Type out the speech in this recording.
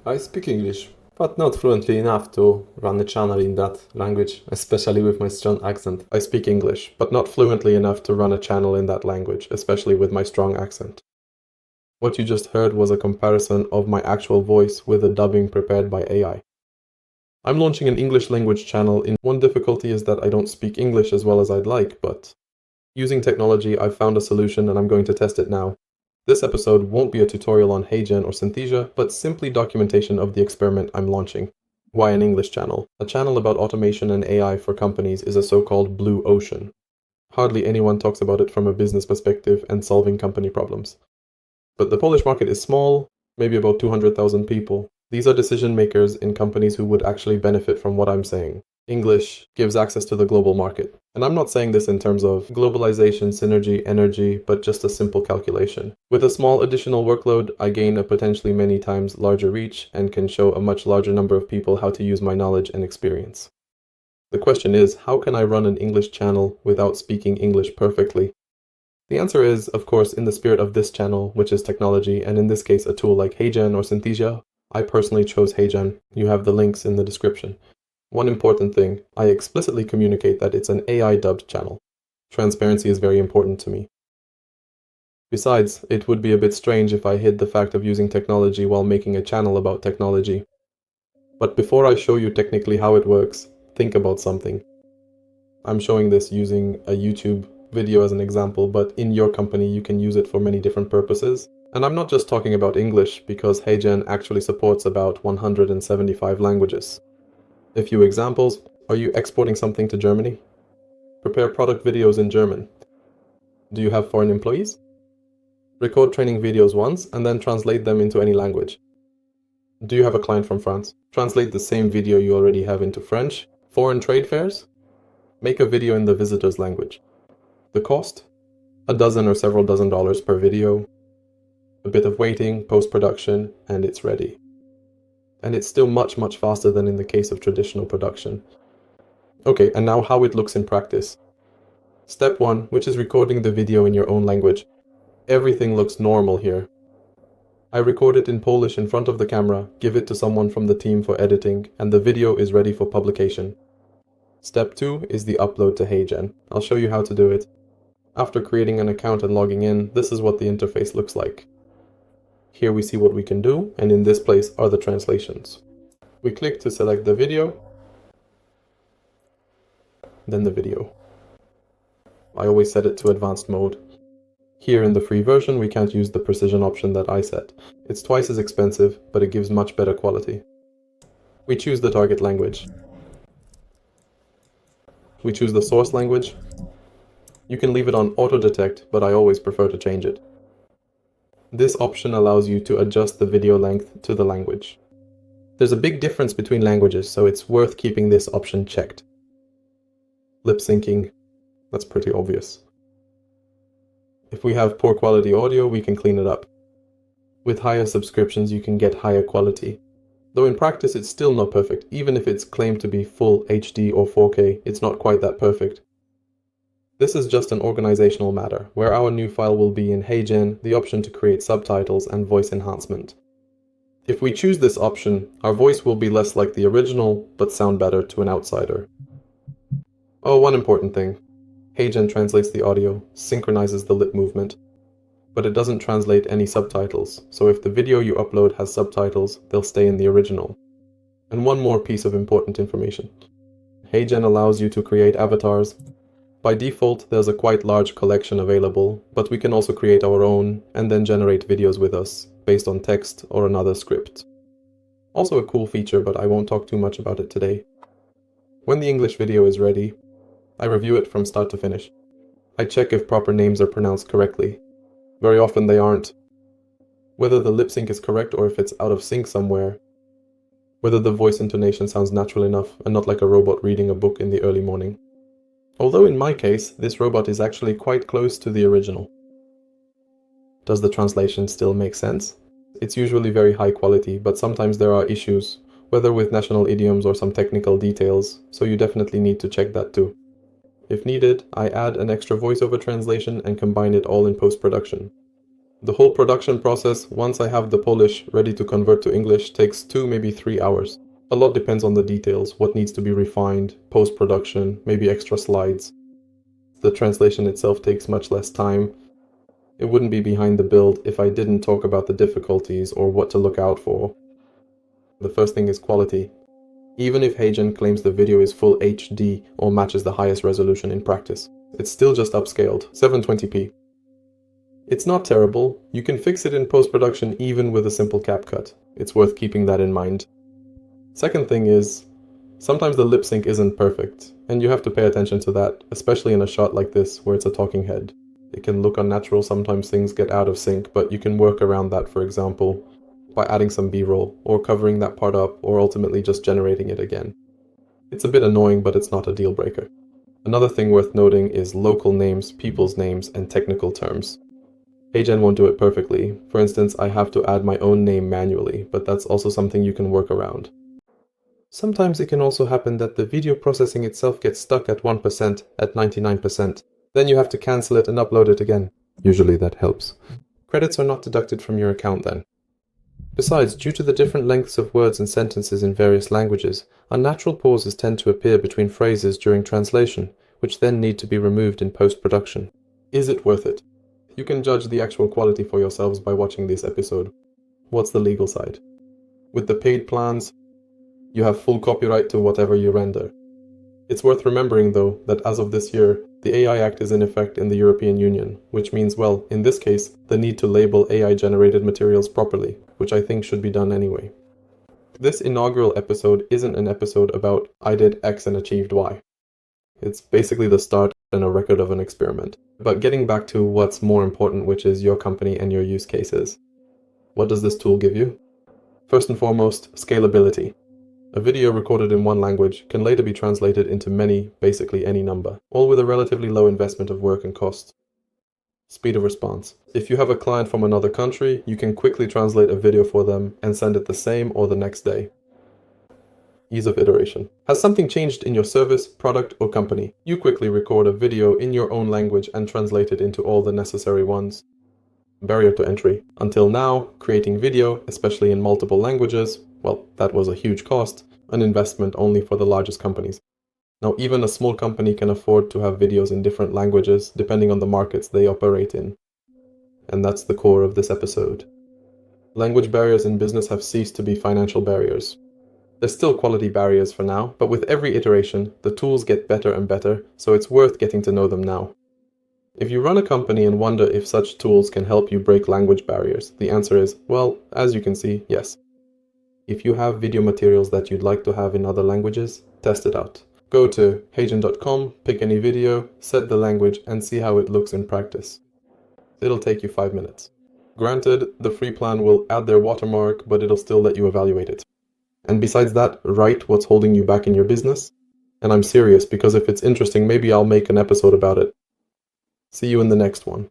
I speak English, but not fluently enough to run a channel in that language, especially with my strong accent. I speak English, but not fluently enough to run a channel in that language, especially with my strong accent. What you just heard was a comparison of my actual voice with a dubbing prepared by AI. I'm launching an English language channel. One difficulty is that I don't speak English as well as I'd like, but using technology, I've found a solution and I'm going to test it now. This episode won't be a tutorial on HeyGen or Synthesia, but simply documentation of the experiment I'm launching. Why an English channel? A channel about automation and AI for companies is a so-called blue ocean. Hardly anyone talks about it from a business perspective and solving company problems. But the Polish market is small, maybe about 200,000 people. These are decision makers in companies who would actually benefit from what I'm saying. English gives access to the global market. And I'm not saying this in terms of globalization, synergy, energy, but just a simple calculation. With a small additional workload, I gain a potentially many times larger reach and can show a much larger number of people how to use my knowledge and experience. The question is, how can I run an English channel without speaking English perfectly? The answer is, of course, in the spirit of this channel, which is technology, and in this case a tool like HeyGen or Synthesia. I personally chose HeyGen. You have the links in the description. One important thing, I explicitly communicate that it's an AI-dubbed channel. Transparency is very important to me. Besides, it would be a bit strange if I hid the fact of using technology while making a channel about technology. But before I show you technically how it works, think about something. I'm showing this using a YouTube video as an example, but in your company you can use it for many different purposes. And I'm not just talking about English, because HeyGen actually supports about 175 languages. A few examples. Are you exporting something to Germany? Prepare product videos in German. Do you have foreign employees? Record training videos once and then translate them into any language. Do you have a client from France? Translate the same video you already have into French. Foreign trade fairs? Make a video in the visitor's language. The cost? A dozen or several dozen dollars per video. A bit of waiting, post-production, and it's ready. And it's still much faster than in the case of traditional production. Okay, and now how it looks in practice. Step 1, which is recording the video in your own language. Everything looks normal here. I record it in Polish in front of the camera, give it to someone from the team for editing, and the video is ready for publication. Step 2 is the upload to HeyGen. I'll show you how to do it. After creating an account and logging in, this is what the interface looks like. Here we see what we can do, and in this place are the translations. We click to select the video, then the video. I always set it to advanced mode. Here in the free version we can't use the precision option that I set. It's twice as expensive, but it gives much better quality. We choose the target language. We choose the source language. You can leave it on auto detect, but I always prefer to change it. This option allows you to adjust the video length to the language. There's a big difference between languages, so it's worth keeping this option checked. Lip syncing, that's pretty obvious. If we have poor quality audio, we can clean it up. With higher subscriptions, you can get higher quality. Though in practice it's still not perfect. Even if it's claimed to be full HD or 4K, it's not quite that perfect. This is just an organizational matter, where our new file will be in HeyGen, the option to create subtitles and voice enhancement. If we choose this option, our voice will be less like the original, but sound better to an outsider. Oh, one important thing. HeyGen translates the audio, synchronizes the lip movement, but it doesn't translate any subtitles, so if the video you upload has subtitles, they'll stay in the original. And one more piece of important information. HeyGen allows you to create avatars. By default, there's a quite large collection available, but we can also create our own and then generate videos with us, based on text or another script. Also a cool feature, but I won't talk too much about it today. When the English video is ready, I review it from start to finish. I check if proper names are pronounced correctly. Very often they aren't. Whether the lip sync is correct or if it's out of sync somewhere. Whether the voice intonation sounds natural enough and not like a robot reading a book in the early morning. Although in my case, this robot is actually quite close to the original. Does the translation still make sense? It's usually very high quality, but sometimes there are issues, whether with national idioms or some technical details, so you definitely need to check that too. If needed, I add an extra voiceover translation and combine it all in post-production. The whole production process, once I have the Polish ready to convert to English, takes 2, maybe 3 hours. A lot depends on the details, what needs to be refined, post-production, maybe extra slides. The translation itself takes much less time. It wouldn't be behind the build if I didn't talk about the difficulties or what to look out for. The first thing is quality. Even if HeyGen claims the video is full HD or matches the highest resolution in practice, it's still just upscaled, 720p. It's not terrible. You can fix it in post-production even with a simple CapCut. It's worth keeping that in mind. Second thing is, sometimes the lip sync isn't perfect, and you have to pay attention to that, especially in a shot like this where it's a talking head. It can look unnatural, sometimes things get out of sync, but you can work around that, for example, by adding some B-roll, or covering that part up, or ultimately just generating it again. It's a bit annoying, but it's not a deal breaker. Another thing worth noting is local names, people's names, and technical terms. HeyGen won't do it perfectly. For instance, I have to add my own name manually, but that's also something you can work around. Sometimes it can also happen that the video processing itself gets stuck at 1%, at 99%. Then you have to cancel it and upload it again. Usually that helps. Credits are not deducted from your account then. Besides, due to the different lengths of words and sentences in various languages, unnatural pauses tend to appear between phrases during translation, which then need to be removed in post-production. Is it worth it? You can judge the actual quality for yourselves by watching this episode. What's the legal side? With the paid plans, you have full copyright to whatever you render. It's worth remembering, though, that as of this year, the AI Act is in effect in the European Union, which means, well, in this case, the need to label AI-generated materials properly, which I think should be done anyway. This inaugural episode isn't an episode about I did X and achieved Y. It's basically the start and a record of an experiment. But getting back to what's more important, which is your company and your use cases. What does this tool give you? First and foremost, scalability. A video recorded in one language can later be translated into many, basically any number, all with a relatively low investment of work and cost. Speed of response. If you have a client from another country, you can quickly translate a video for them and send it the same or the next day. Ease of iteration. Has something changed in your service, product, or company? You quickly record a video in your own language and translate it into all the necessary ones. Barrier to entry. Until now, creating video, especially in multiple languages, well, that was a huge cost, an investment only for the largest companies. Now, even a small company can afford to have videos in different languages, depending on the markets they operate in. And that's the core of this episode. Language barriers in business have ceased to be financial barriers. There's still quality barriers for now, but with every iteration, the tools get better and better, so it's worth getting to know them now. If you run a company and wonder if such tools can help you break language barriers, the answer is, well, as you can see, yes. If you have video materials that you'd like to have in other languages, test it out. Go to heygen.com, pick any video, set the language, and see how it looks in practice. It'll take you 5 minutes. Granted, the free plan will add their watermark, but it'll still let you evaluate it. And besides that, write what's holding you back in your business. And I'm serious, because if it's interesting, maybe I'll make an episode about it. See you in the next one.